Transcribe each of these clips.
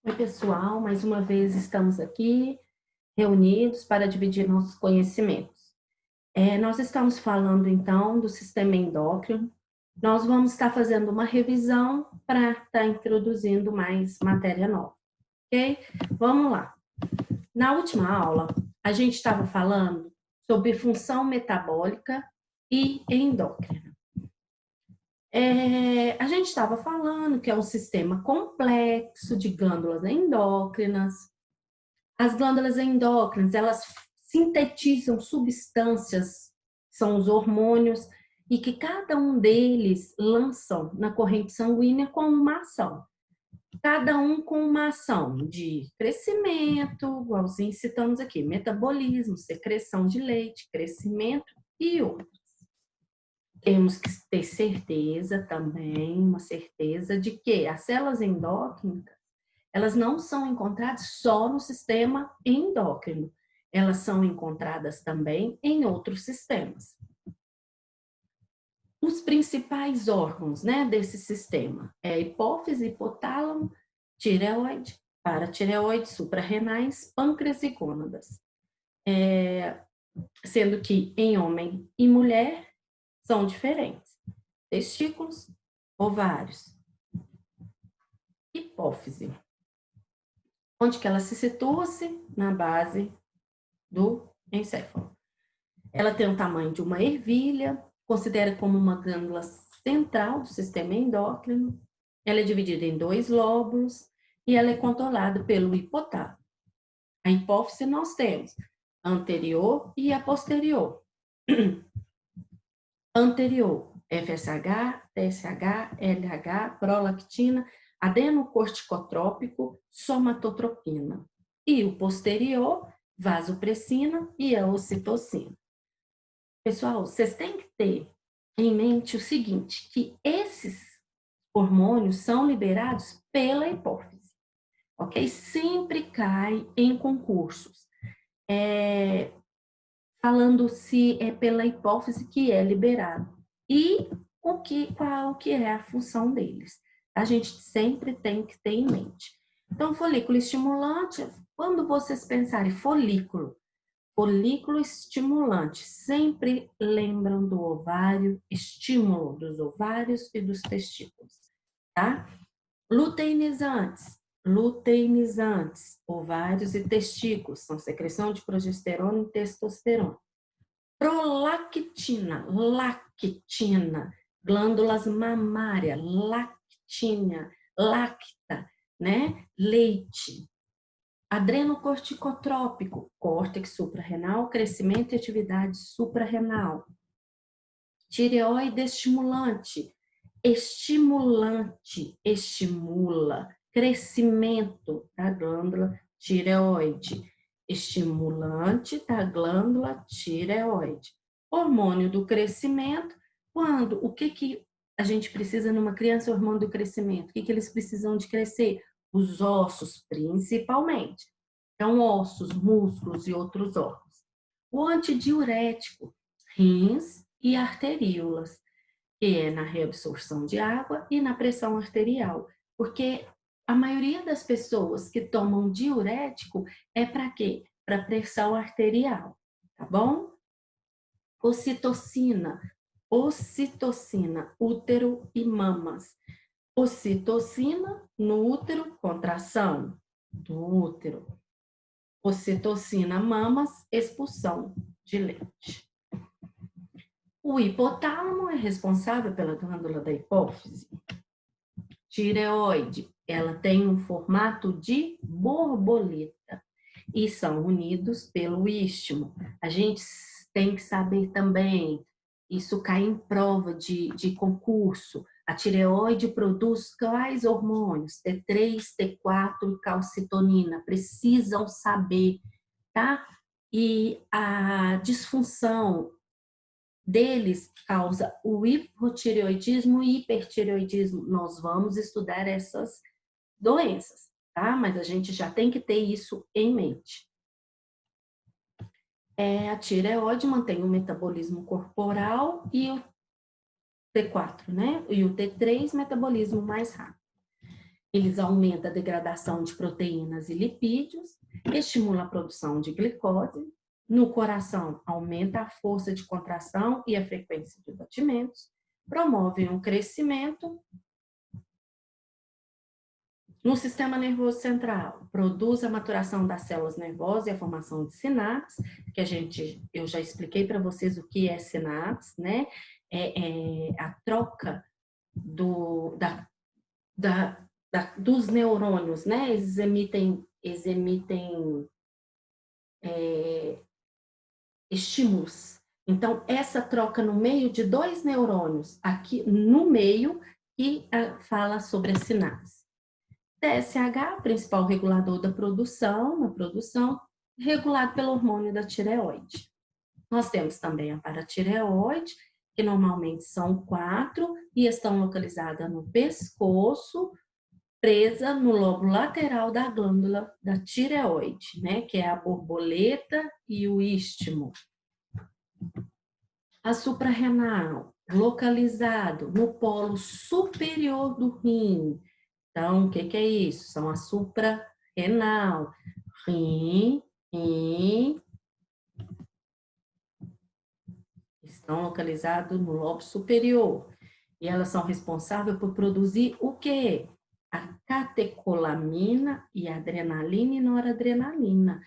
Oi, pessoal, mais uma vez estamos aqui reunidos para dividir nossos conhecimentos. Nós estamos falando, então, do sistema endócrino. Nós vamos estar fazendo uma revisão para estar introduzindo mais matéria nova, ok? Vamos lá. Na última aula, a gente estava falando sobre função metabólica e endócrina. A gente estava falando que é um sistema complexo de glândulas endócrinas. As glândulas endócrinas, elas sintetizam substâncias, são os hormônios, e que cada um deles lançam na corrente sanguínea com uma ação. Cada um com uma ação de crescimento, igualzinho citamos aqui, metabolismo, secreção de leite, crescimento e outros. Temos que ter certeza também, uma certeza de que as células endócrinas, elas não são encontradas só no sistema endócrino, elas são encontradas também em outros sistemas. Os principais órgãos, né, desse sistema é a hipófise, hipotálamo, tireoide, paratireoide, suprarrenais, pâncreas e gônadas. Sendo que em homem e mulher são diferentes. Testículos, ovários, hipófise. Onde que ela se situa-se? Na base do encéfalo. Ela tem o tamanho de uma ervilha, considera como uma glândula central do sistema endócrino. Ela é dividida em 2 lóbulos e ela é controlada pelo hipotálamo. A hipófise nós temos a anterior e a posterior. Anterior, FSH, TSH, LH, prolactina, adenocorticotrópico, somatotropina. E o posterior, vasopressina e a ocitocina. Pessoal, vocês têm que ter em mente o seguinte, que esses hormônios são liberados pela hipófise, ok? Sempre cai em concursos. Falando se é pela hipófise que é liberado e qual que é a função deles. A gente sempre tem que ter em mente. Então, folículo estimulante, quando vocês pensarem folículo estimulante, sempre lembram do ovário, estímulo dos ovários e dos testículos, tá? Luteinizantes, ovários e testículos, são secreção de progesterona e testosterona. Prolactina, lactina, glândulas mamárias, lactina, lacta, né? Leite. Adrenocorticotrópico, córtex suprarrenal, crescimento e atividade suprarrenal. Tireoide estimulante, estimula crescimento da glândula tireoide, estimulante da glândula tireoide. Hormônio do crescimento, o que a gente precisa numa criança, hormônio do crescimento? O que eles precisam de crescer? Os ossos, principalmente. Então, ossos, músculos e outros órgãos. O antidiurético, rins e arteríolas, que é na reabsorção de água e na pressão arterial. Porque a maioria das pessoas que tomam diurético é para quê? Para pressão arterial, tá bom? Ocitocina, útero e mamas. Ocitocina no útero, contração do útero. Ocitocina, mamas, expulsão de leite. O hipotálamo é responsável pela glândula da hipófise. Tireoide, ela tem um formato de borboleta e são unidos pelo istmo. A gente tem que saber também, isso cai em prova de concurso, a tireoide produz quais hormônios? T3, T4 e calcitonina, precisam saber, tá? E a disfunção deles causa o hipotireoidismo e hipertireoidismo. Nós vamos estudar essas doenças, tá? Mas a gente já tem que ter isso em mente. A tireoide mantém o metabolismo corporal e o T4, né? E o T3, metabolismo mais rápido. Eles aumentam a degradação de proteínas e lipídios, estimula a produção de glicose. No coração, aumenta a força de contração e a frequência de batimentos, promovem um crescimento. No sistema nervoso central, produz a maturação das células nervosas e a formação de sinapses, que eu já expliquei para vocês o que é sinapse, né? É a troca dos neurônios, né? Eles emitem estímulos. Então, essa troca no meio de dois neurônios, aqui no meio, que fala sobre a sinapse. TSH, principal regulador da produção, regulado pelo hormônio da tireoide. Nós temos também a paratireoide, que normalmente são 4 e estão localizadas no pescoço, presa no lobo lateral da glândula da tireoide, né, que é a borboleta e o istmo. A suprarrenal, localizado no polo superior do rim. Então, o que é isso? São a suprarrenal. Rim, estão localizados no lobo superior. E elas são responsáveis por produzir o quê? A catecolamina e a adrenalina e noradrenalina.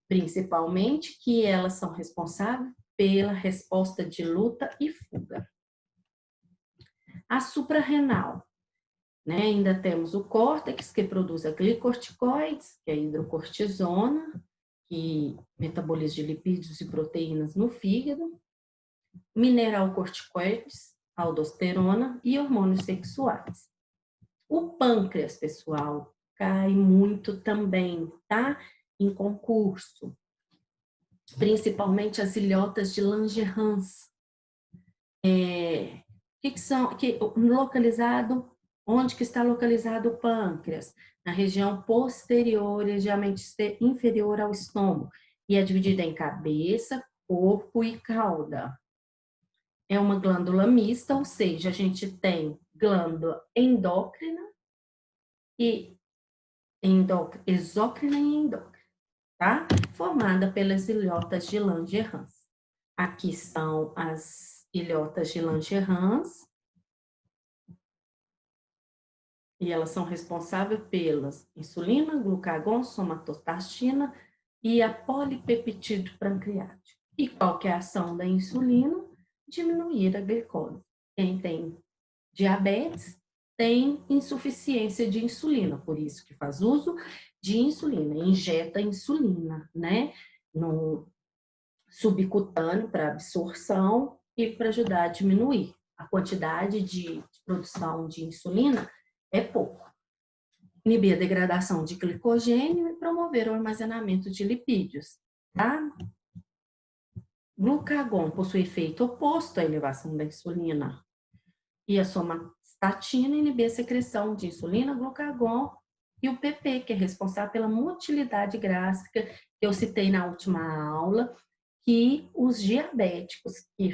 Principalmente que elas são responsáveis pela resposta de luta e fuga. A suprarrenal, né? Ainda temos o córtex, que produz a glicorticoides, que é a hidrocortisona, que metaboliza de lipídios e proteínas no fígado, mineralcorticoides, aldosterona e hormônios sexuais. O pâncreas, pessoal, cai muito também, tá? Em concurso. Principalmente as ilhotas de Langerhans. Onde que está localizado o pâncreas? Na região posterior, ligeiramente inferior ao estômago. E é dividida em cabeça, corpo e cauda. É uma glândula mista, ou seja, a gente tem glândula endócrina e exócrina e endócrina, tá? Formada pelas ilhotas de Langerhans. Aqui estão as ilhotas de Langerhans. E elas são responsáveis pelas insulina, glucagon, somatostatina e a polipeptídeo pancreático. E qual que é a ação da insulina? Diminuir a glicose. Quem tem diabetes tem insuficiência de insulina, por isso que faz uso de insulina, injeta insulina, né? No subcutâneo para absorção e para ajudar a diminuir. A quantidade de produção de insulina é pouco. Inibir a degradação de glicogênio e promover o armazenamento de lipídios, tá? Glucagon possui efeito oposto à elevação da insulina. E a somatostatina inibir a secreção de insulina, glucagon e o PP, que é responsável pela motilidade gástrica, que eu citei na última aula, que os diabéticos que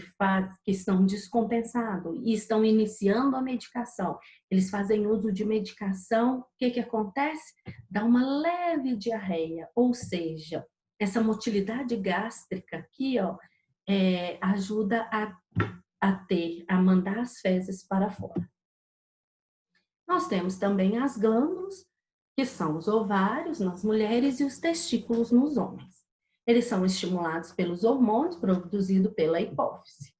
estão descompensados e estão iniciando a medicação, eles fazem uso de medicação, o que acontece? Dá uma leve diarreia, ou seja, essa motilidade gástrica aqui, ó, ajuda a mandar as fezes para fora. Nós temos também as glândulas, que são os ovários nas mulheres e os testículos nos homens. Eles são estimulados pelos hormônios produzidos pela hipófise,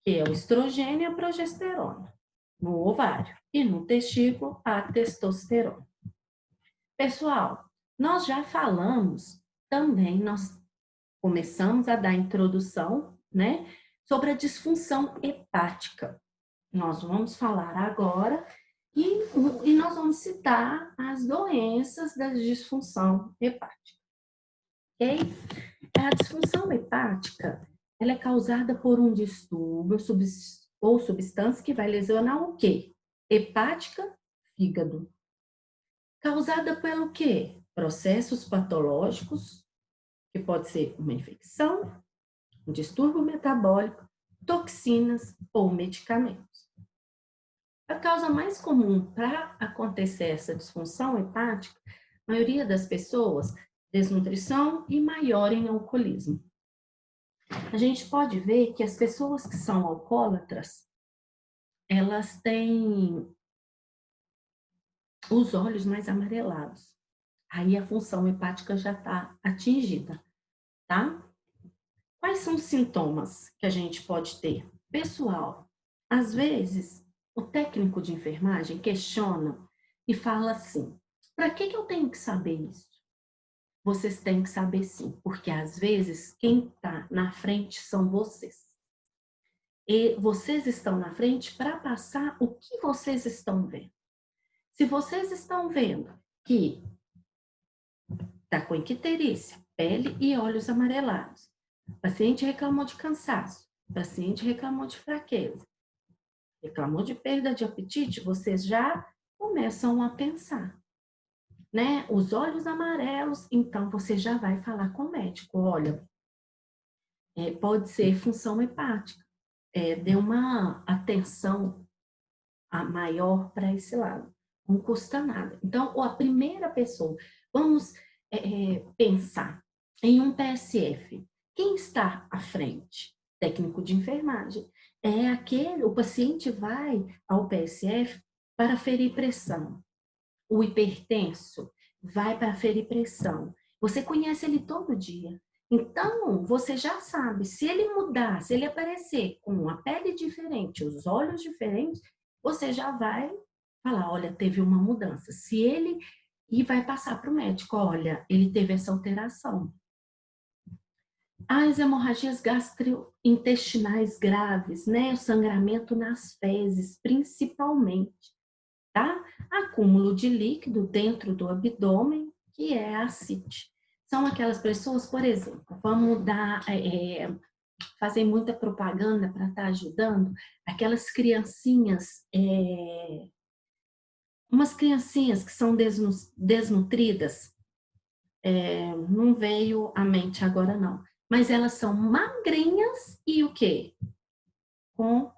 que é o estrogênio e a progesterona, no ovário. E no testículo, a testosterona. Pessoal, nós já falamos também, nós começamos a dar introdução, né, sobre a disfunção hepática. Nós vamos falar agora e nós vamos citar as doenças da disfunção hepática. Ok? A disfunção hepática, ela é causada por um distúrbio ou substância que vai lesionar o quê? Hepática, fígado. Causada pelo quê? Processos patológicos, que pode ser uma infecção, um distúrbio metabólico, toxinas ou medicamentos. A causa mais comum para acontecer essa disfunção hepática, a maioria das pessoas, desnutrição e maior em alcoolismo. A gente pode ver que as pessoas que são alcoólatras, elas têm os olhos mais amarelados. Aí a função hepática já está atingida, tá? Quais são os sintomas que a gente pode ter? Pessoal, às vezes o técnico de enfermagem questiona e fala assim: para que eu tenho que saber isso? Vocês têm que saber sim, porque às vezes quem está na frente são vocês. E vocês estão na frente para passar o que vocês estão vendo. Se vocês estão vendo que está com icterícia, pele e olhos amarelados, o paciente reclamou de cansaço, o paciente reclamou de fraqueza, reclamou de perda de apetite, vocês já começam a pensar, né? Os olhos amarelos, então você já vai falar com o médico, olha, pode ser função hepática, dê uma atenção maior para esse lado, não custa nada. Então, a primeira pessoa, vamos pensar em um PSF, quem está à frente? Técnico de enfermagem. O paciente vai ao PSF para ferir pressão. O hipertenso vai para ferir pressão. Você conhece ele todo dia. Então, você já sabe, se ele mudar, se ele aparecer com a pele diferente, os olhos diferentes, você já vai falar, olha, teve uma mudança. Se ele e vai passar para o médico, olha, ele teve essa alteração. As hemorragias gastrointestinais graves, né? O sangramento nas fezes, principalmente, tá? Acúmulo de líquido dentro do abdômen, que é a ascite. São aquelas pessoas, por exemplo, vamos fazer muita propaganda para estar ajudando aquelas criancinhas, umas criancinhas que são desnutridas, não veio à mente agora não, mas elas são magrinhas e o quê? Com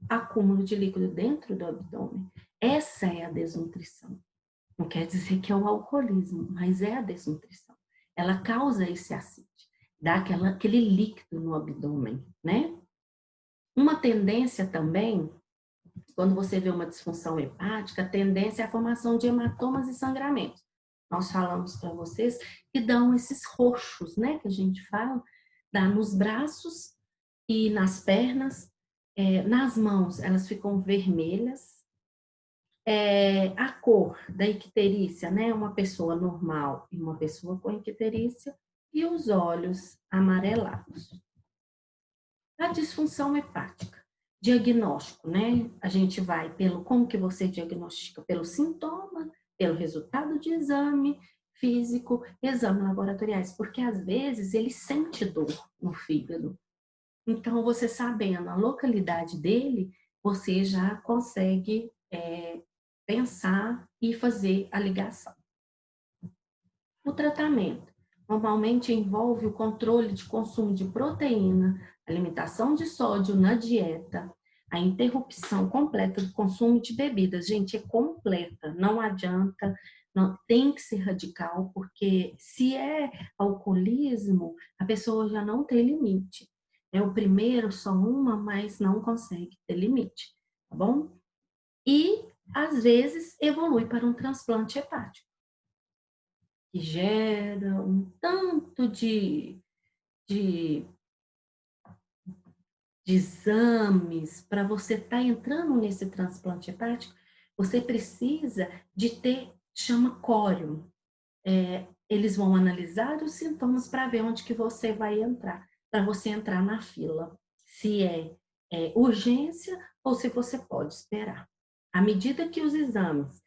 acúmulo de líquido dentro do abdômen. Essa é a desnutrição. Não quer dizer que é o alcoolismo, mas é a desnutrição. Ela causa esse ascite, dá aquele líquido no abdômen, né? Uma tendência também, quando você vê uma disfunção hepática, a tendência é a formação de hematomas e sangramentos. Nós falamos para vocês que dão esses roxos, né, que a gente fala, dá nos braços e nas pernas, nas mãos elas ficam vermelhas. A cor da icterícia, né, uma pessoa normal e uma pessoa com icterícia, e os olhos amarelados. A disfunção hepática. Diagnóstico, né? A gente vai como que você diagnostica? Pelo sintoma, pelo resultado de exame físico, exame laboratoriais, porque às vezes ele sente dor no fígado. Então, você sabendo a localidade dele, você já consegue pensar e fazer a ligação. O tratamento normalmente envolve o controle de consumo de proteína, a limitação de sódio na dieta, a interrupção completa do consumo de bebidas. Gente, é completa, não adianta, não, tem que ser radical, porque se é alcoolismo, a pessoa já não tem limite. É o primeiro, só uma, mas não consegue ter limite, tá bom? E, às vezes, evolui para um transplante hepático, que gera um tanto de exames para você estar entrando nesse transplante hepático, você precisa de ter, chama córium. Eles vão analisar os sintomas para ver onde que você vai entrar, para você entrar na fila, se é urgência ou se você pode esperar. À medida que os exames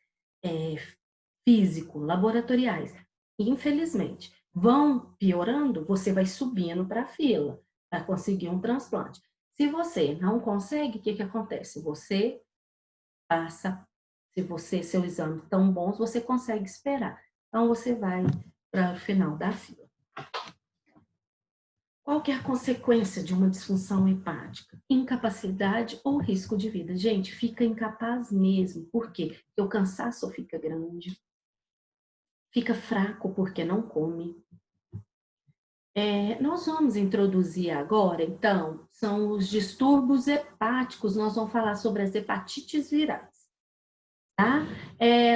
físico, laboratoriais, infelizmente, vão piorando, você vai subindo para a fila para conseguir um transplante. Se você não consegue, o que acontece? Você passa, se seu exame tão bons, você consegue esperar. Então, você vai para o final da fila. Qual que é a consequência de uma disfunção hepática? Incapacidade ou risco de vida. Gente, fica incapaz mesmo. Por quê? Porque o cansaço fica grande, fica fraco porque não come. Nós vamos introduzir agora, então, são os distúrbios hepáticos. Nós vamos falar sobre as hepatites virais. Tá?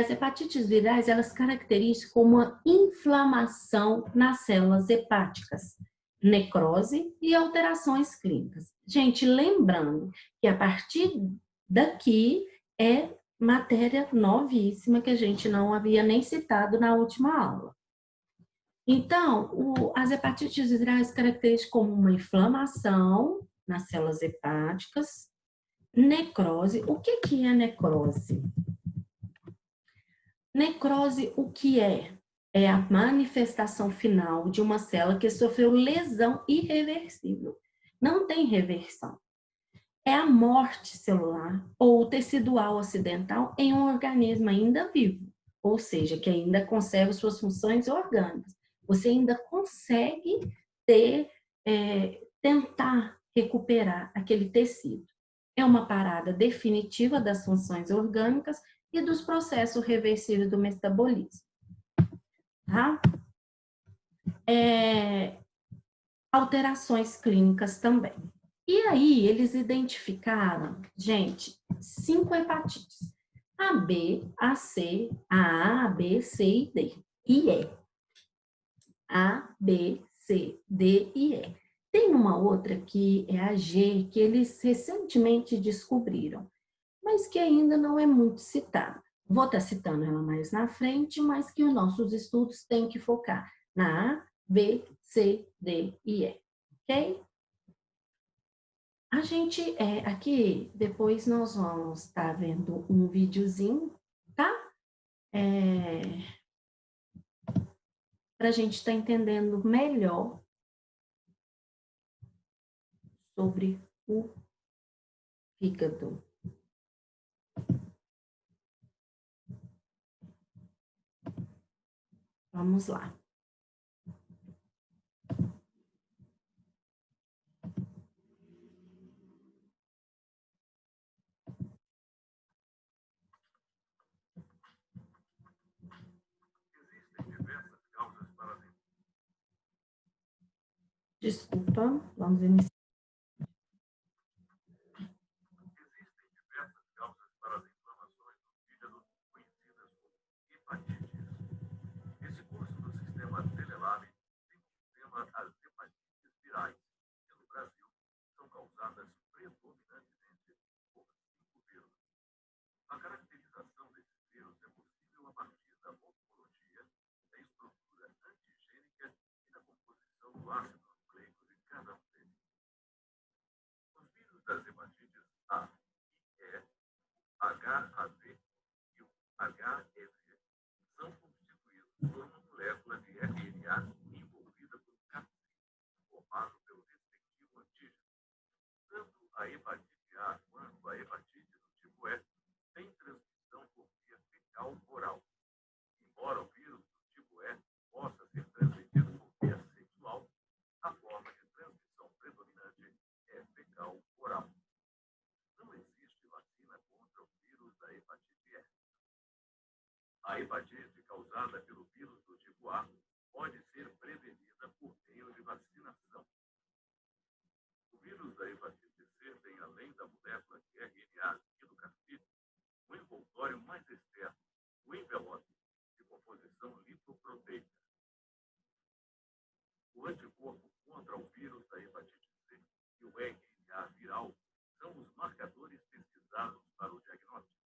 As hepatites virais, elas caracterizam como uma inflamação nas células hepáticas, necrose e alterações clínicas. Gente, lembrando que a partir daqui é matéria novíssima que a gente não havia nem citado na última aula. Então, as hepatites virais caracterizam como uma inflamação nas células hepáticas, necrose. O que é necrose? Necrose, o que é? É a manifestação final de uma célula que sofreu lesão irreversível. Não tem reversão. É a morte celular ou tecidual acidental em um organismo ainda vivo, ou seja, que ainda conserva suas funções orgânicas. Você ainda consegue tentar recuperar aquele tecido. É uma parada definitiva das funções orgânicas e dos processos reversíveis do metabolismo. Tá? Alterações clínicas também. E aí, eles identificaram, gente, 5 hepatites. A B, a C, a B, C e D. E E. A, B, C, D e E. Tem uma outra que é a G, que eles recentemente descobriram, mas que ainda não é muito citada. Vou estar citando ela mais na frente, mas que os nossos estudos têm que focar na A, B, C, D e E. Ok? A gente, aqui, depois nós vamos estar vendo um videozinho, tá? Para a gente estar entendendo melhor sobre o fígado. Vamos lá. Desculpa, vamos iniciar. Esse curso do sistema Telelab tem como tema as hepatites virais, que no Brasil são causadas predominantemente por 5 vírus. A caracterização desses vírus é possível a partir da morfologia, da estrutura antigênica e da composição do ácido nucleico de cada um deles. Os vírus das hepatites A e E, HAV e o HSV são constituídos por uma molécula de RNA envolvida por um capsid formado pelo respectivo antígeno. Tanto a hepatite A quanto a hepatite do tipo E têm transmissão por via fecal-oral. Embora o vírus do tipo E possa ser transmitido por via sexual, a forma de transmissão predominante é fecal-oral. Não existe vacina contra o vírus da hepatite E. A hepatite causada pelo vírus do tipo A pode ser prevenida por meio de vacinação. O vírus da hepatite C tem, além da molécula de RNA e do capsid, um envoltório mais externo, o envelope, de composição lipoproteica. O anticorpo contra o vírus da hepatite C e o RNA viral são os marcadores pesquisados para o diagnóstico.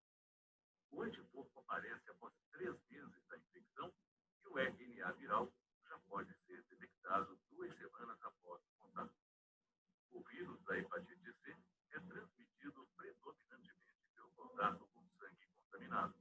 O anticorpo aparece após 3 meses da infecção e o RNA viral já pode ser detectado 2 semanas após o contato. O vírus da hepatite C é transmitido predominantemente pelo contato com sangue contaminado.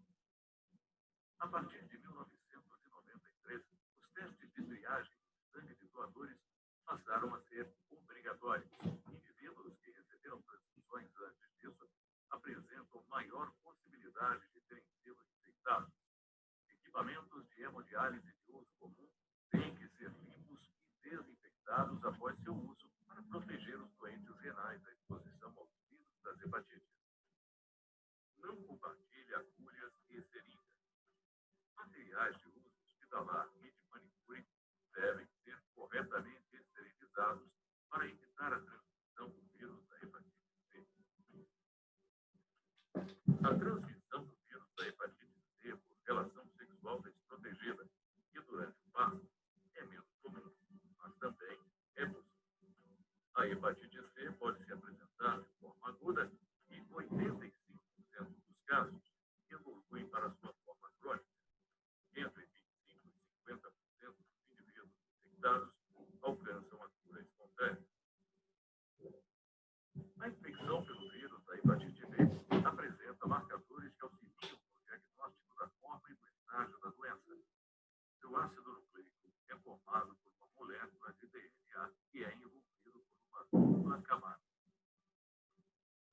A partir de 1993, os testes de triagem de sangue de doadores passaram a ser obrigatórios. Indivíduos que receberam transfusões antes disso apresentam maior possibilidade de terem sido infectados. Equipamentos de hemodiálise de uso comum têm que ser limpos e desinfectados. dados após seu uso para proteger os doentes renais da exposição aos vírus das hepatites. Não compartilhe agulhas e seringas. Materiais de uso hospitalar e de manicure devem ser corretamente esterilizados para evitar a transmissão do vírus da hepatite C. A transmissão do vírus da hepatite C por relação sexual desprotegida e durante o parto é menos comum, mas também é possível. A hepatite C pode se apresentar de forma aguda e 85% dos casos evoluem para sua forma crônica. Entre 25% e 50% dos indivíduos infectados alcançam a cura espontânea. A infecção pelo vírus da hepatite B apresenta marcadores que auxiliam no diagnóstico da forma e do estágio da doença. Seu ácido nucleico é formado por uma molécula de DNA que é envolvido por uma dupla camada.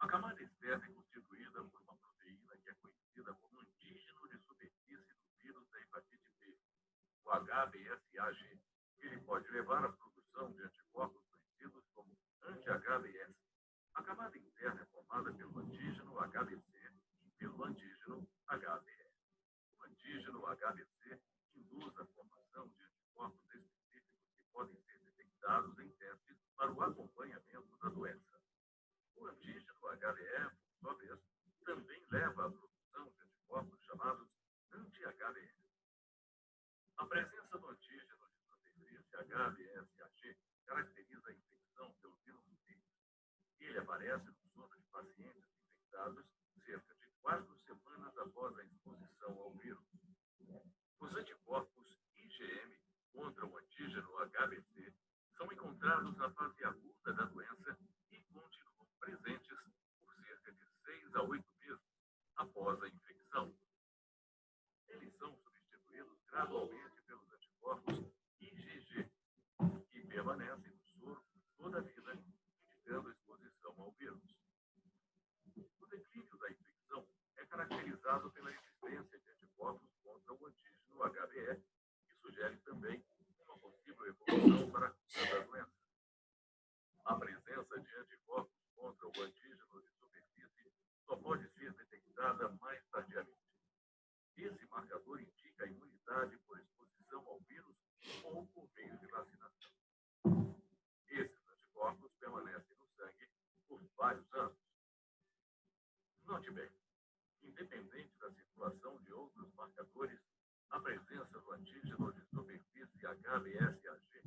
A camada externa é constituída por uma proteína que é conhecida como antígeno de superfície do vírus da hepatite B, o HBsAg. Ele pode levar à produção de anticorpos conhecidos como anti-HBs. A camada interna é formada pelo antígeno HBc e pelo antígeno HBe. O antígeno HBc induz a formação de anticorpos específicos que podem ser detectados em testes para o acompanhamento da doença. O antígeno HBe, por sua vez, também leva à produção de anticorpos chamados anti-HBe. A presença do antígeno de superfície HBsAg caracteriza a infecção pelo vírus B. Ele aparece no sono de pacientes infectados cerca de 4 semanas após a exposição ao vírus. Os anticorpos IgM contra o antígeno HBc são encontrados na fase aguda da doença e continuam presentes por cerca de 6 a 8 meses após a infecção. Eles são substituídos gradualmente pelos anticorpos IgG, que permanecem no soro por toda a vida, indicando exposição ao vírus. O declínio da infecção é caracterizado pela existência de anticorpos contra o antígeno HBe, que sugere também uma possível evolução para a cura da doença. A presença de anticorpos contra o antígeno de superfície só pode ser detectada mais tardiamente. Esse marcador indica a imunidade por exposição ao vírus ou por meio de vacinação. Esses anticorpos permanecem no sangue por vários anos. Note bem, independente da circulação de outros marcadores, a presença do antígeno de superfície HBsAg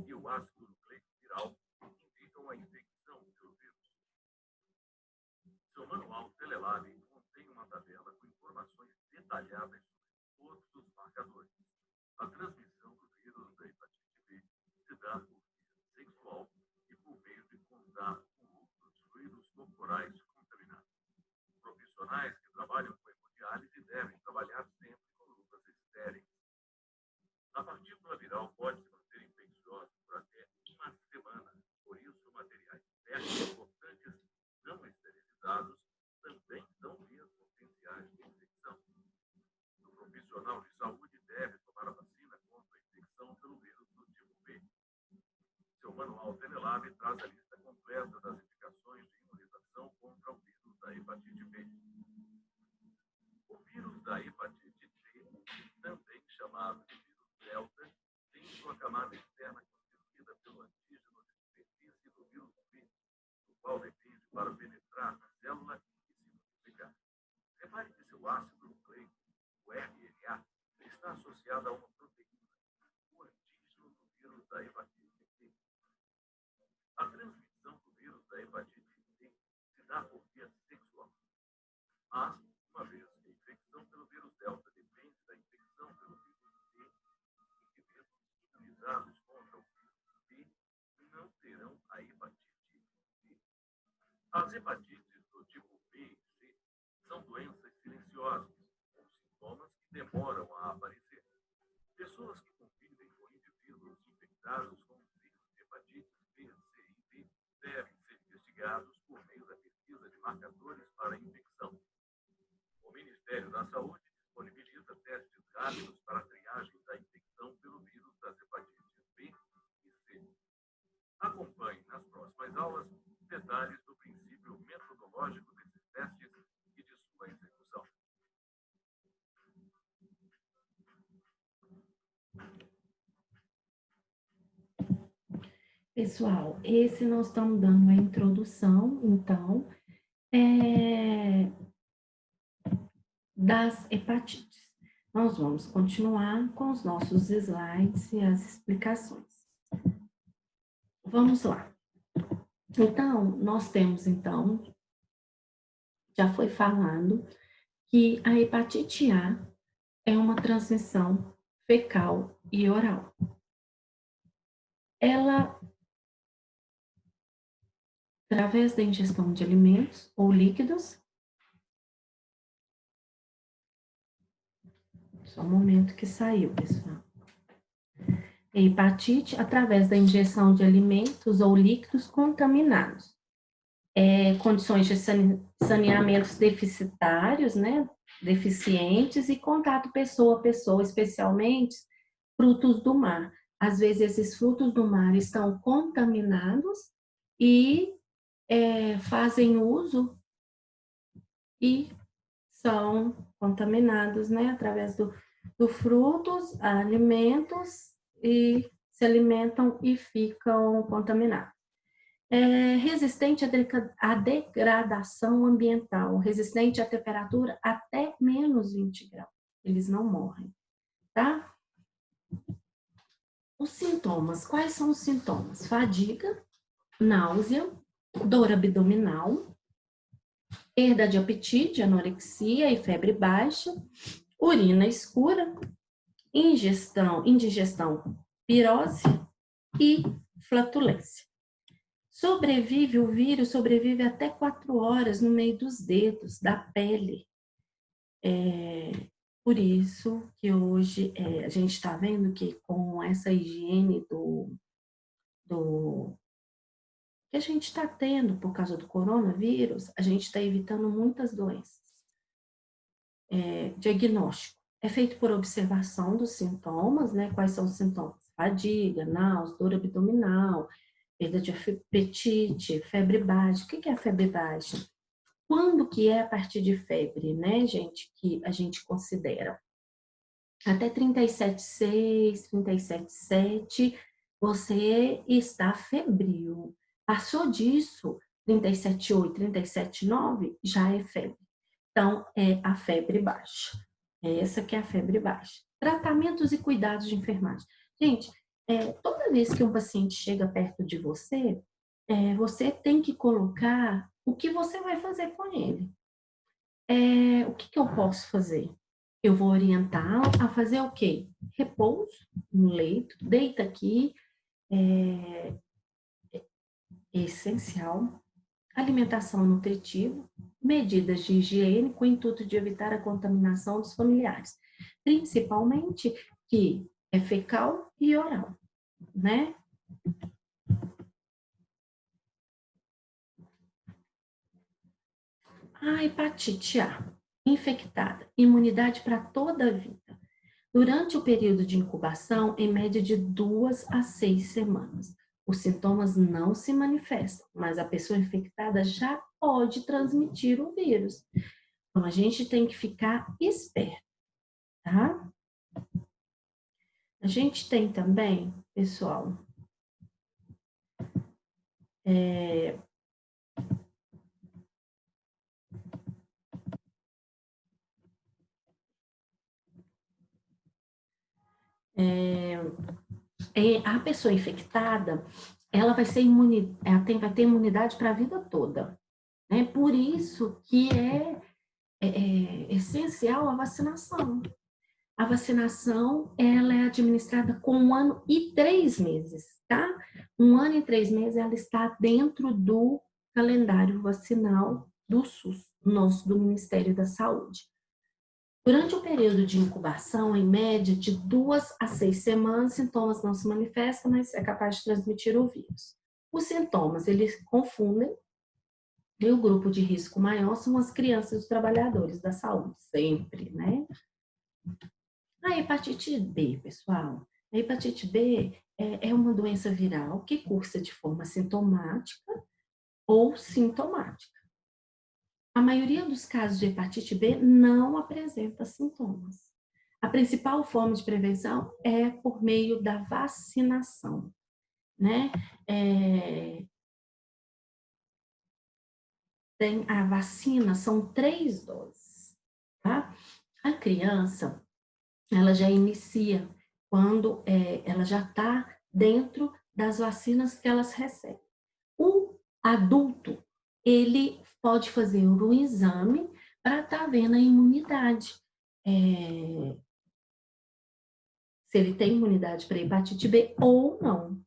e o ácido nucleico viral indicam a infecção pelo vírus. Seu manual Telelab contém uma tabela com informações detalhadas sobre todos os marcadores. A transmissão do vírus da hepatite B se dá por via sexual e por meio de contato com outros fluidos corporais contaminados. Profissionais que trabalham com hemodiálise devem trabalhar sempre com luvas estéreis. A partícula viral pode se manter infecciosa por até uma semana, por isso materiais externos importantes não esterilizados também são vias potenciais de infecção. O profissional de saúde deve tomar a vacina contra a infecção pelo vírus do tipo B. Seu manual Telelab traz a lista completa das indicações de imunização contra o vírus da hepatite B. O vírus da hepatite C, também chamado de vírus delta, tem sua camada externa constituída pelo antígeno de superfície do vírus B, do qual depende para penetrar na célula e se multiplicar. Repare que seu ácido nucleico, o RNA, está associado a uma proteína, o antígeno do vírus da hepatite C. A transmissão do vírus da hepatite C se dá por via sexual. Mas, uma vez que a infecção pelo vírus delta depende da infecção pelo vírus C, indivíduos imunizados contra o vírus B não terão a hepatite C. As hepatites do tipo B e C são doenças silenciosas, com sintomas que demoram a aparecer. Pessoas que convivem com indivíduos infectados com os vírus de hepatites B, C e D devem ser investigados por meio da pesquisa de marcadores para a infecção. O Ministério da Saúde disponibiliza testes rápidos para a triagem da infecção pelo vírus das hepatites B e C. Pessoal, esse nós estamos dando a introdução, então, das hepatites. Nós vamos continuar com os nossos slides e as explicações. Vamos lá. Então, nós temos, então, já foi falado que a hepatite A é uma transmissão fecal e oral. Ela, através da ingestão de alimentos ou líquidos, só um momento que saiu, pessoal. Hepatite através da injeção de alimentos ou líquidos contaminados. Condições de saneamentos deficitários, né? Deficientes e contato pessoa a pessoa, especialmente frutos do mar. Às vezes esses frutos do mar estão contaminados e fazem uso e são contaminados, né? Através do frutos, alimentos e se alimentam e ficam contaminados. Resistente à degradação ambiental, resistente à temperatura até menos 20 graus. Eles não morrem, tá? Os sintomas, quais são os sintomas? Fadiga, náusea, dor abdominal, perda de apetite, anorexia e febre baixa, urina escura, indigestão, pirose e flatulência. O vírus sobrevive até 4 horas no meio dos dedos, da pele. Por isso que hoje a gente está vendo que com essa higiene que a gente está tendo por causa do coronavírus, a gente está evitando muitas doenças. Diagnóstico. É feito por observação dos sintomas, né? Quais são os sintomas? Fadiga, náusea, dor abdominal, perda de apetite, febre baixa. O que é a febre baixa? Quando que é a partir de febre, né, gente, que a gente considera? Até 37,6, 37,7, você está febril. Passou disso, 37,8, 37,9, já é febre. Então, é a febre baixa. Essa que é a febre baixa. Tratamentos e cuidados de enfermagem. Gente, toda vez que um paciente chega perto de você, você tem que colocar o que você vai fazer com ele. O que eu posso fazer? Eu vou orientar a fazer o quê? Repouso no leito, deita aqui, é essencial. Alimentação nutritiva, medidas de higiene com o intuito de evitar a contaminação dos familiares, principalmente que é fecal e oral, né? A hepatite A, infectada, imunidade para toda a vida. Durante o período de incubação, em média de 2 a 6 semanas. Os sintomas não se manifestam, mas a pessoa infectada já pode transmitir o vírus. Então, a gente tem que ficar esperto, tá? A gente tem também, pessoal, a pessoa infectada, ela vai ser vai ter imunidade para a vida toda, né? Por isso que é essencial a vacinação. A vacinação, ela é administrada com 1 ano e 3 meses, tá? 1 ano e 3 meses, ela está dentro do calendário vacinal do SUS, do Ministério da Saúde. Durante o período de incubação, em média de 2 a 6 semanas, sintomas não se manifestam, mas é capaz de transmitir o vírus. Os sintomas, eles confundem, e o grupo de risco maior são as crianças e os trabalhadores da saúde, sempre, né? A hepatite B, pessoal. A hepatite B é uma doença viral que cursa de forma sintomática ou sintomática. A maioria dos casos de hepatite B não apresenta sintomas. A principal forma de prevenção é por meio da vacinação, né? A vacina são 3 doses, tá? A criança, ela já inicia quando ela já está dentro das vacinas que elas recebem. O adulto, ele pode fazer um exame para estar vendo a imunidade. Se ele tem imunidade para hepatite B ou não.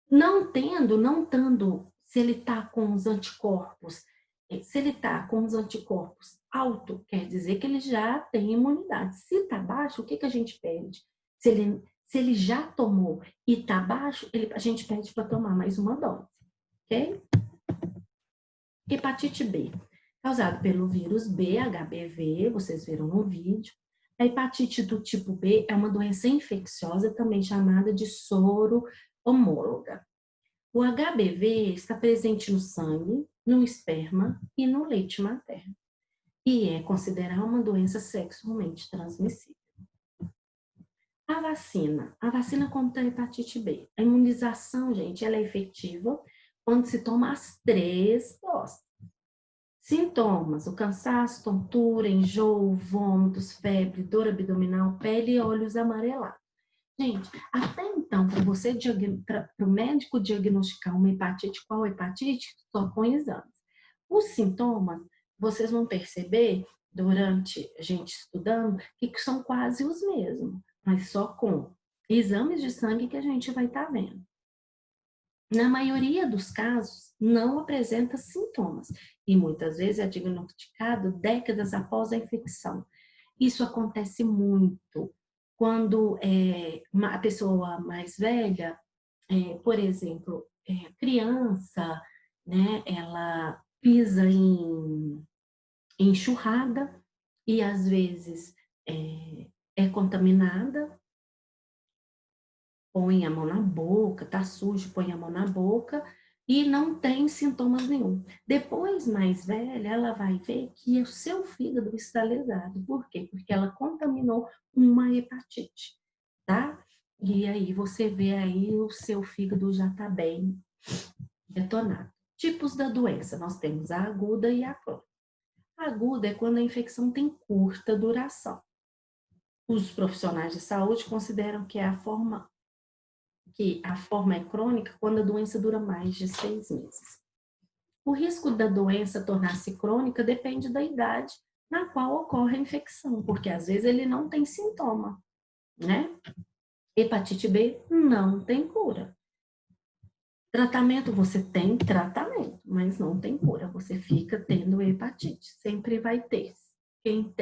Não estando, se ele está com os anticorpos, se ele está com os anticorpos alto, quer dizer que ele já tem imunidade. Se está baixo, o que a gente pede? Se ele já tomou e está baixo, a gente pede para tomar mais uma dose, ok? Hepatite B, causado pelo vírus B, HBV, vocês viram no vídeo. A hepatite do tipo B é uma doença infecciosa, também chamada de soro homóloga. O HBV está presente no sangue, no esperma e no leite materno. E é considerada uma doença sexualmente transmissível. A vacina contra a hepatite B. A imunização, gente, ela é efetiva quando se toma as 3 doses. Sintomas: o cansaço, tontura, enjoo, vômitos, febre, dor abdominal, pele e olhos amarelados. Gente, até então, para o médico diagnosticar uma hepatite, qual hepatite, só com exames. Os sintomas, vocês vão perceber, durante a gente estudando, que são quase os mesmos, mas só com exames de sangue que a gente vai estar vendo. Na maioria dos casos, não apresenta sintomas e muitas vezes é diagnosticado décadas após a infecção. Isso acontece muito quando a pessoa mais velha, por exemplo, criança, né, ela pisa em enxurrada e às vezes é contaminada, põe a mão na boca, tá sujo, põe a mão na boca e não tem sintomas nenhum. Depois, mais velha, ela vai ver que o seu fígado está lesado. Por quê? Porque ela contaminou uma hepatite, tá? E aí você vê aí o seu fígado já tá bem detonado. Tipos da doença, nós temos a aguda e a crônica. A aguda é quando a infecção tem curta duração. Os profissionais de saúde consideram que a forma é crônica quando a doença dura mais de 6 meses. O risco da doença tornar-se crônica depende da idade na qual ocorre a infecção, porque às vezes ele não tem sintoma, né? Hepatite B não tem cura. Tratamento, você tem tratamento, mas não tem cura. Você fica tendo hepatite, sempre vai ter. Quem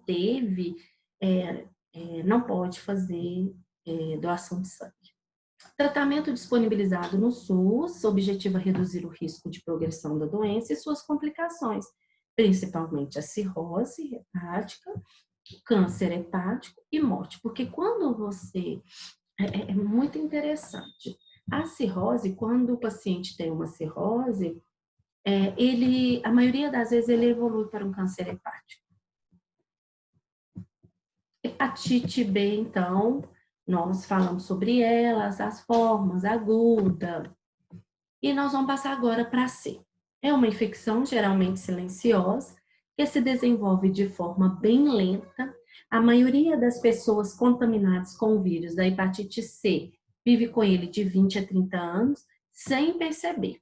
teve, não pode fazer doação de sangue. Tratamento disponibilizado no SUS, objetiva reduzir o risco de progressão da doença e suas complicações, principalmente a cirrose hepática, câncer hepático e morte. Porque quando você... É muito interessante. A cirrose, quando o paciente tem uma cirrose, a maioria das vezes ele evolui para um câncer hepático. Hepatite B, então, nós falamos sobre elas, as formas, aguda. E nós vamos passar agora para C. É uma infecção geralmente silenciosa, que se desenvolve de forma bem lenta. A maioria das pessoas contaminadas com o vírus da hepatite C vive com ele de 20 a 30 anos, sem perceber.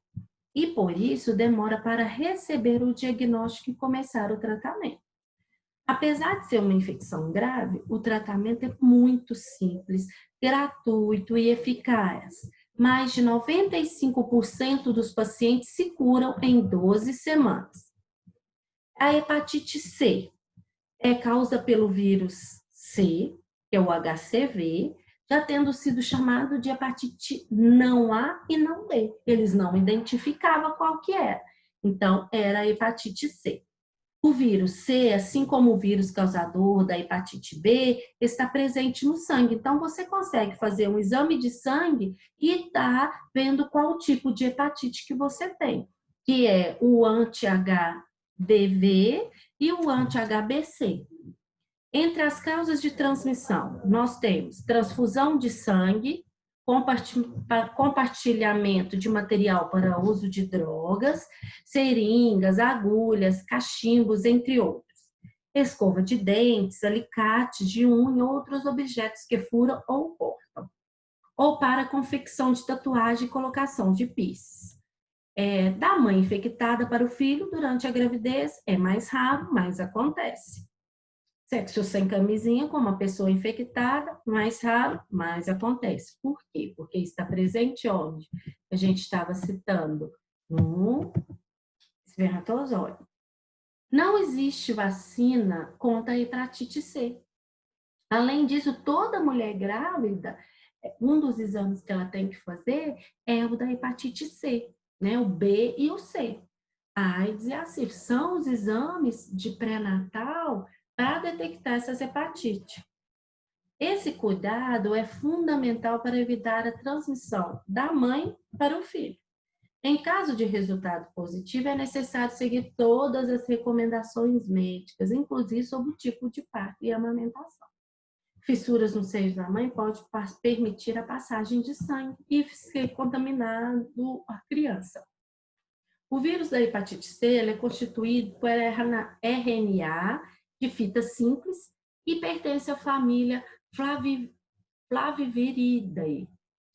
E por isso demora para receber o diagnóstico e começar o tratamento. Apesar de ser uma infecção grave, o tratamento é muito simples, gratuito e eficaz. Mais de 95% dos pacientes se curam em 12 semanas. A hepatite C é causa pelo vírus C, que é o HCV, já tendo sido chamado de hepatite não A e não B. Eles não identificavam qual que era. Então, era a hepatite C. O vírus C, assim como o vírus causador da hepatite B, está presente no sangue. Então, você consegue fazer um exame de sangue e tá vendo qual tipo de hepatite que você tem, que é o anti-HBV e o anti-HBC. Entre as causas de transmissão, nós temos transfusão de sangue, compartilhamento de material para uso de drogas, seringas, agulhas, cachimbos, entre outros. Escova de dentes, alicates de unha e outros objetos que furam ou cortam. Ou para confecção de tatuagem e colocação de piercings. Da mãe infectada para o filho durante a gravidez é mais raro, mas acontece. Sexo sem camisinha com uma pessoa infectada, mais raro, mas acontece. Por quê? Porque está presente onde? A gente estava citando no espermatozoide. Não existe vacina contra a hepatite C. Além disso, toda mulher grávida, um dos exames que ela tem que fazer é o da hepatite C, né? O B e o C. A AIDS e a sífilis são os exames de pré-natal para detectar essas hepatites. Esse cuidado é fundamental para evitar a transmissão da mãe para o filho. Em caso de resultado positivo, é necessário seguir todas as recomendações médicas, inclusive sobre o tipo de parto e amamentação. Fissuras no seio da mãe pode permitir a passagem de sangue e ser contaminado a criança. O vírus da hepatite C é constituído por RNA de fita simples e pertence à família Flaviviridae.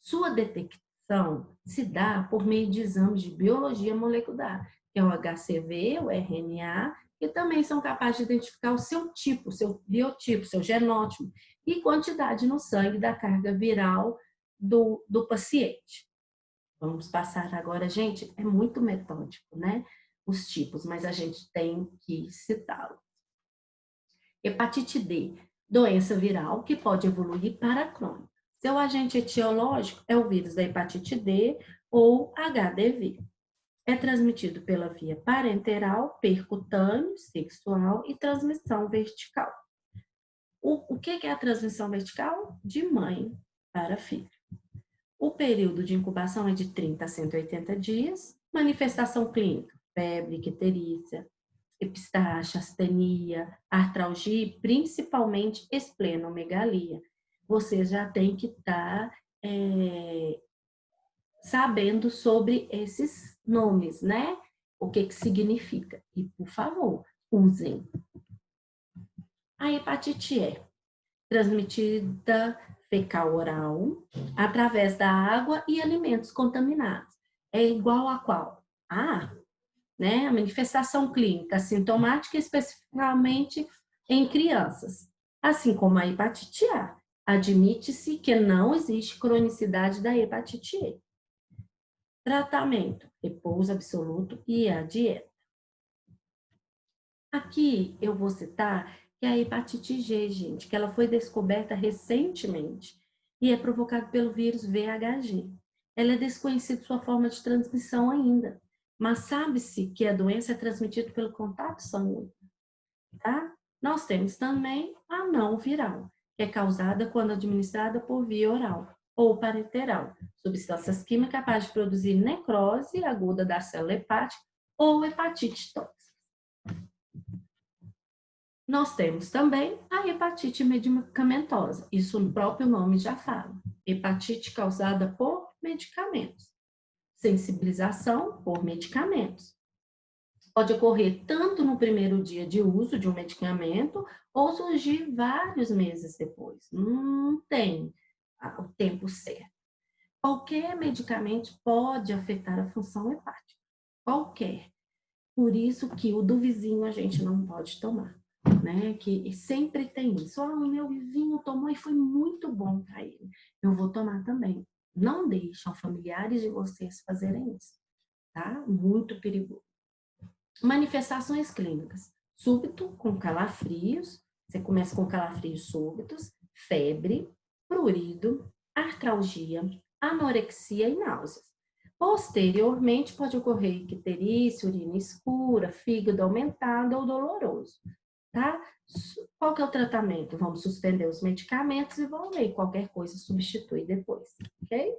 Sua detecção se dá por meio de exames de biologia molecular, que é o HCV, o RNA, que também são capazes de identificar o seu tipo, seu biotipo, seu genótipo e quantidade no sangue da carga viral do paciente. Vamos passar agora, gente, é muito metódico, né? Os tipos, mas a gente tem que citá-los. Hepatite D, doença viral que pode evoluir para crônica. Seu agente etiológico é o vírus da hepatite D ou HDV. É transmitido pela via parenteral, percutâneo, sexual e transmissão vertical. O que é a transmissão vertical? De mãe para filho. O período de incubação é de 30 a 180 dias. Manifestação clínica: febre, icterícia, epistaxe, astenia, artralgia e principalmente esplenomegalia. Você já tem que estar sabendo sobre esses nomes, né? O que significa. E, por favor, usem. A hepatite E, transmitida fecal oral, através da água e alimentos contaminados. É igual a qual? Né? A manifestação clínica sintomática, especificamente em crianças. Assim como a hepatite A, admite-se que não existe cronicidade da hepatite E. Tratamento: repouso absoluto e a dieta. Aqui eu vou citar que é a hepatite G, gente, que ela foi descoberta recentemente e é provocada pelo vírus VHG. Ela é desconhecida sua forma de transmissão ainda, mas sabe-se que a doença é transmitida pelo contato sanguíneo, tá? Nós temos também a não viral, que é causada quando administrada por via oral ou parenteral, substâncias químicas capazes de produzir necrose aguda da célula hepática ou hepatite tóxica. Nós temos também a hepatite medicamentosa, isso o próprio nome já fala. Hepatite causada por medicamentos. Sensibilização por medicamentos. Pode ocorrer tanto no primeiro dia de uso de um medicamento ou surgir vários meses depois. Não tem o tempo certo. Qualquer medicamento pode afetar a função hepática. Qualquer. Por isso que o do vizinho a gente não pode tomar. Né? Que sempre tem isso. O meu vizinho tomou e foi muito bom para ele. Eu vou tomar também. Não deixam familiares de vocês fazerem isso, tá? Muito perigoso. Manifestações clínicas: súbito com calafrios, você começa com calafrios súbitos, febre, prurido, artralgia, anorexia e náuseas. Posteriormente, pode ocorrer icterícia, urina escura, fígado aumentado ou doloroso. Tá? Qual que é o tratamento? Vamos suspender os medicamentos e vamos ver qualquer coisa substitui depois, ok?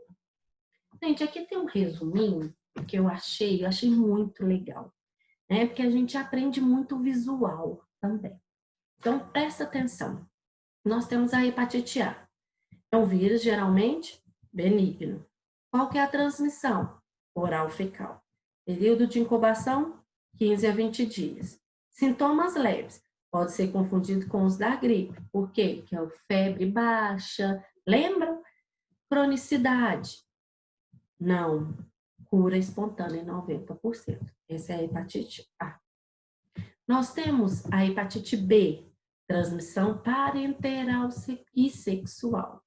Gente, aqui tem um resuminho que eu achei muito legal, né? Porque a gente aprende muito visual também. Então, presta atenção. Nós temos a hepatite A. É um vírus, geralmente, benigno. Qual que é a transmissão? Oral fecal. Período de incubação, 15 a 20 dias. Sintomas leves. Pode ser confundido com os da gripe. Por quê? Que é febre baixa. Lembra? Cronicidade. Não. Cura espontânea em 90%. Essa é a hepatite A. Nós temos a hepatite B, transmissão parenteral e sexual.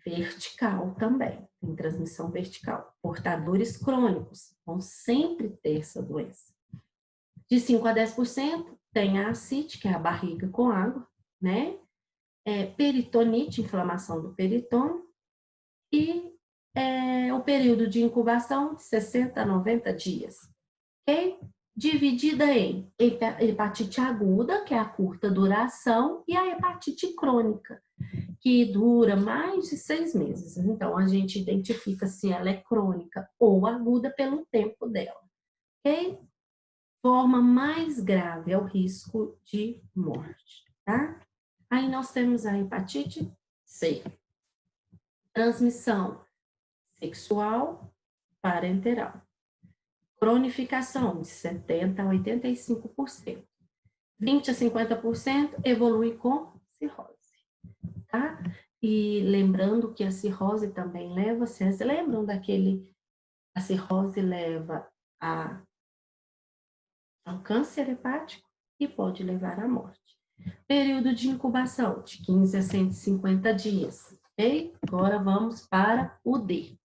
Vertical também, tem transmissão vertical. Portadores crônicos vão sempre ter essa doença. De 5 a 10% tem a ascite, que é a barriga com água, né? Peritonite, inflamação do peritônio. E o período de incubação de 60 a 90 dias. Ok? Dividida em hepatite aguda, que é a curta duração, e a hepatite crônica, que dura mais de 6 meses. Então, a gente identifica se ela é crônica ou aguda pelo tempo dela. Ok? Forma mais grave é o risco de morte, tá? Aí nós temos a hepatite C. Transmissão sexual parenteral. Cronificação de 70% a 85%. 20% a 50% evolui com cirrose, tá? E lembrando que a cirrose também leva, vocês lembram a cirrose leva ao câncer hepático e pode levar à morte. Período de incubação de 15 a 150 dias, ok? Agora vamos para o D.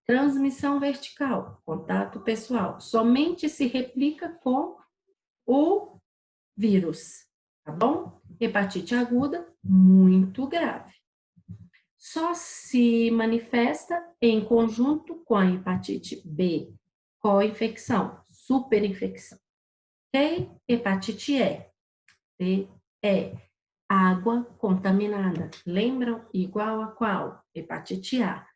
Transmissão vertical, contato pessoal, somente se replica com o vírus, tá bom? Hepatite aguda, muito grave. Só se manifesta em conjunto com a hepatite B, co-infecção, superinfecção. Ok? Hepatite E. Água contaminada. Lembram? Igual a qual? Hepatite A.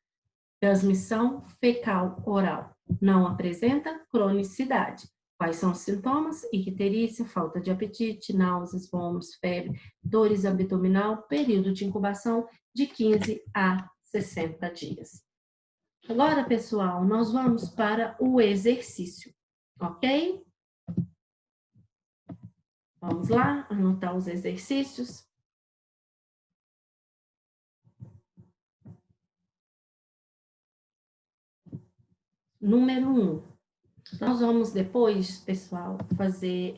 Transmissão fecal oral. Não apresenta cronicidade. Quais são os sintomas? Icterícia, falta de apetite, náuseas, vômitos, febre, dores abdominal, período de incubação de 15 a 60 dias. Agora, pessoal, nós vamos para o exercício, ok? Vamos lá, anotar os exercícios. Número 1. Nós vamos depois, pessoal, fazer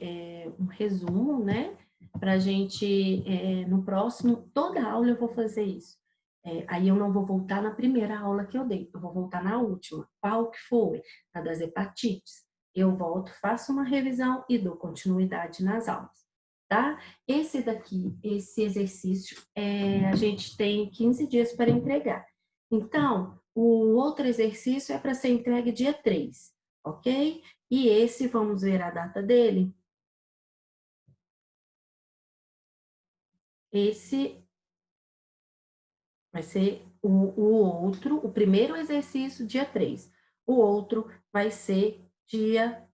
um resumo, né? Para a gente, no próximo, toda aula eu vou fazer isso. Aí eu não vou voltar na primeira aula que eu dei, eu vou voltar na última. Qual que foi? A das hepatites. Eu volto, faço uma revisão e dou continuidade nas aulas, tá? Esse daqui, esse exercício, a gente tem 15 dias para entregar. Então, o outro exercício é para ser entregue dia 3, ok? E esse, vamos ver a data dele? Esse vai ser o outro, o primeiro exercício, dia 3. O outro vai ser dia...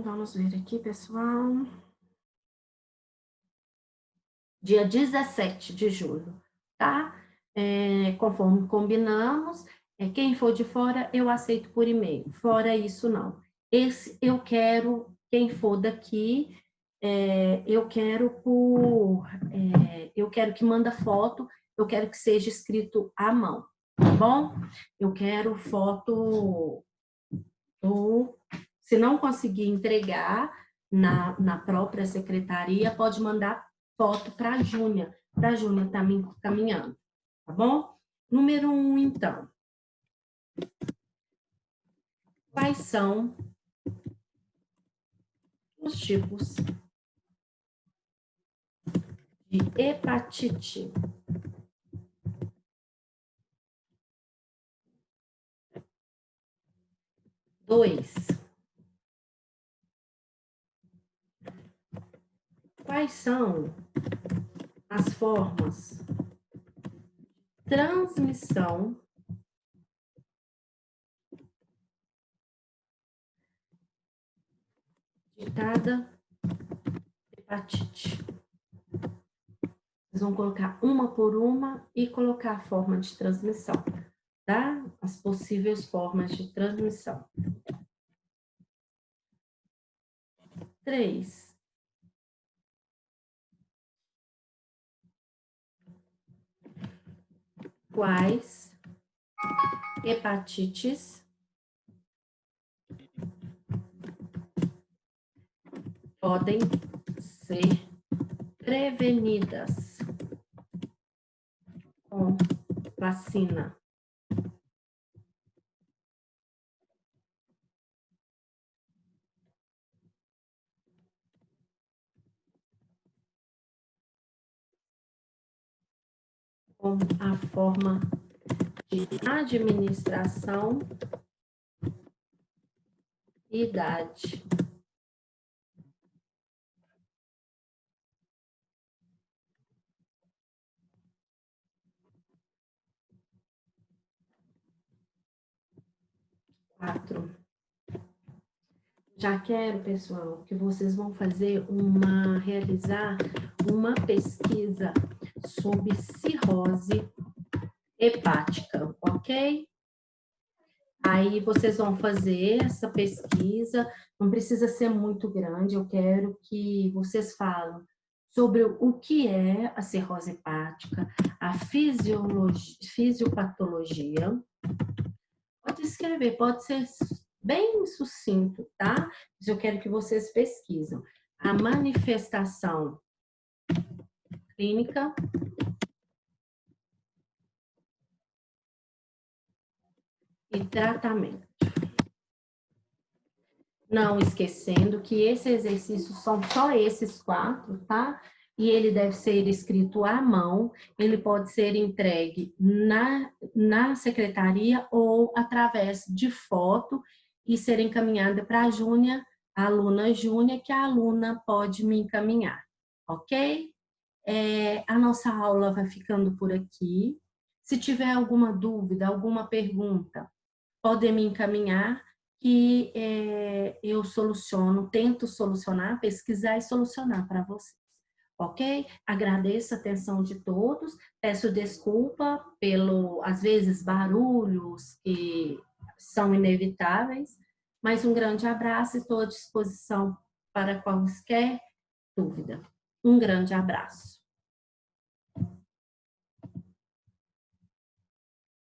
vamos ver aqui, pessoal. Dia 17 de julho, tá? Conforme combinamos, quem for de fora, eu aceito por e-mail. Fora isso, não. Esse eu quero, quem for daqui, eu quero eu quero que manda foto, eu quero que seja escrito à mão, tá bom? Eu quero foto se não conseguir entregar na própria secretaria, pode mandar foto para a Júnia tá me encaminhando, tá bom? Número 1, então. Quais são os tipos de hepatite? Dois. Quais são as formas de transmissão ditada hepatite. Vocês vão colocar uma por uma e colocar a forma de transmissão, tá? As possíveis formas de transmissão. 3. Quais hepatites podem ser prevenidas com vacina? Com a forma de administração, idade. Já quero, pessoal, que vocês vão realizar uma pesquisa sobre cirrose hepática, ok? Aí vocês vão fazer essa pesquisa, não precisa ser muito grande, eu quero que vocês falem sobre o que é a cirrose hepática, a fisiopatologia. Pode escrever, pode ser bem sucinto, tá? Mas eu quero que vocês pesquisem. A manifestação clínica e tratamento. Não esquecendo que esses exercícios são só esses 4, tá? E ele deve ser escrito à mão, ele pode ser entregue na secretaria ou através de foto e ser encaminhada para a Júnia, a aluna Júnia, que a aluna pode me encaminhar, ok? A nossa aula vai ficando por aqui. Se tiver alguma dúvida, alguma pergunta, podem me encaminhar que eu tento solucionar, pesquisar e solucionar para vocês, ok? Agradeço a atenção de todos, peço desculpa às vezes, barulhos que são inevitáveis, mas um grande abraço e estou à disposição para qualquer dúvida. Um grande abraço.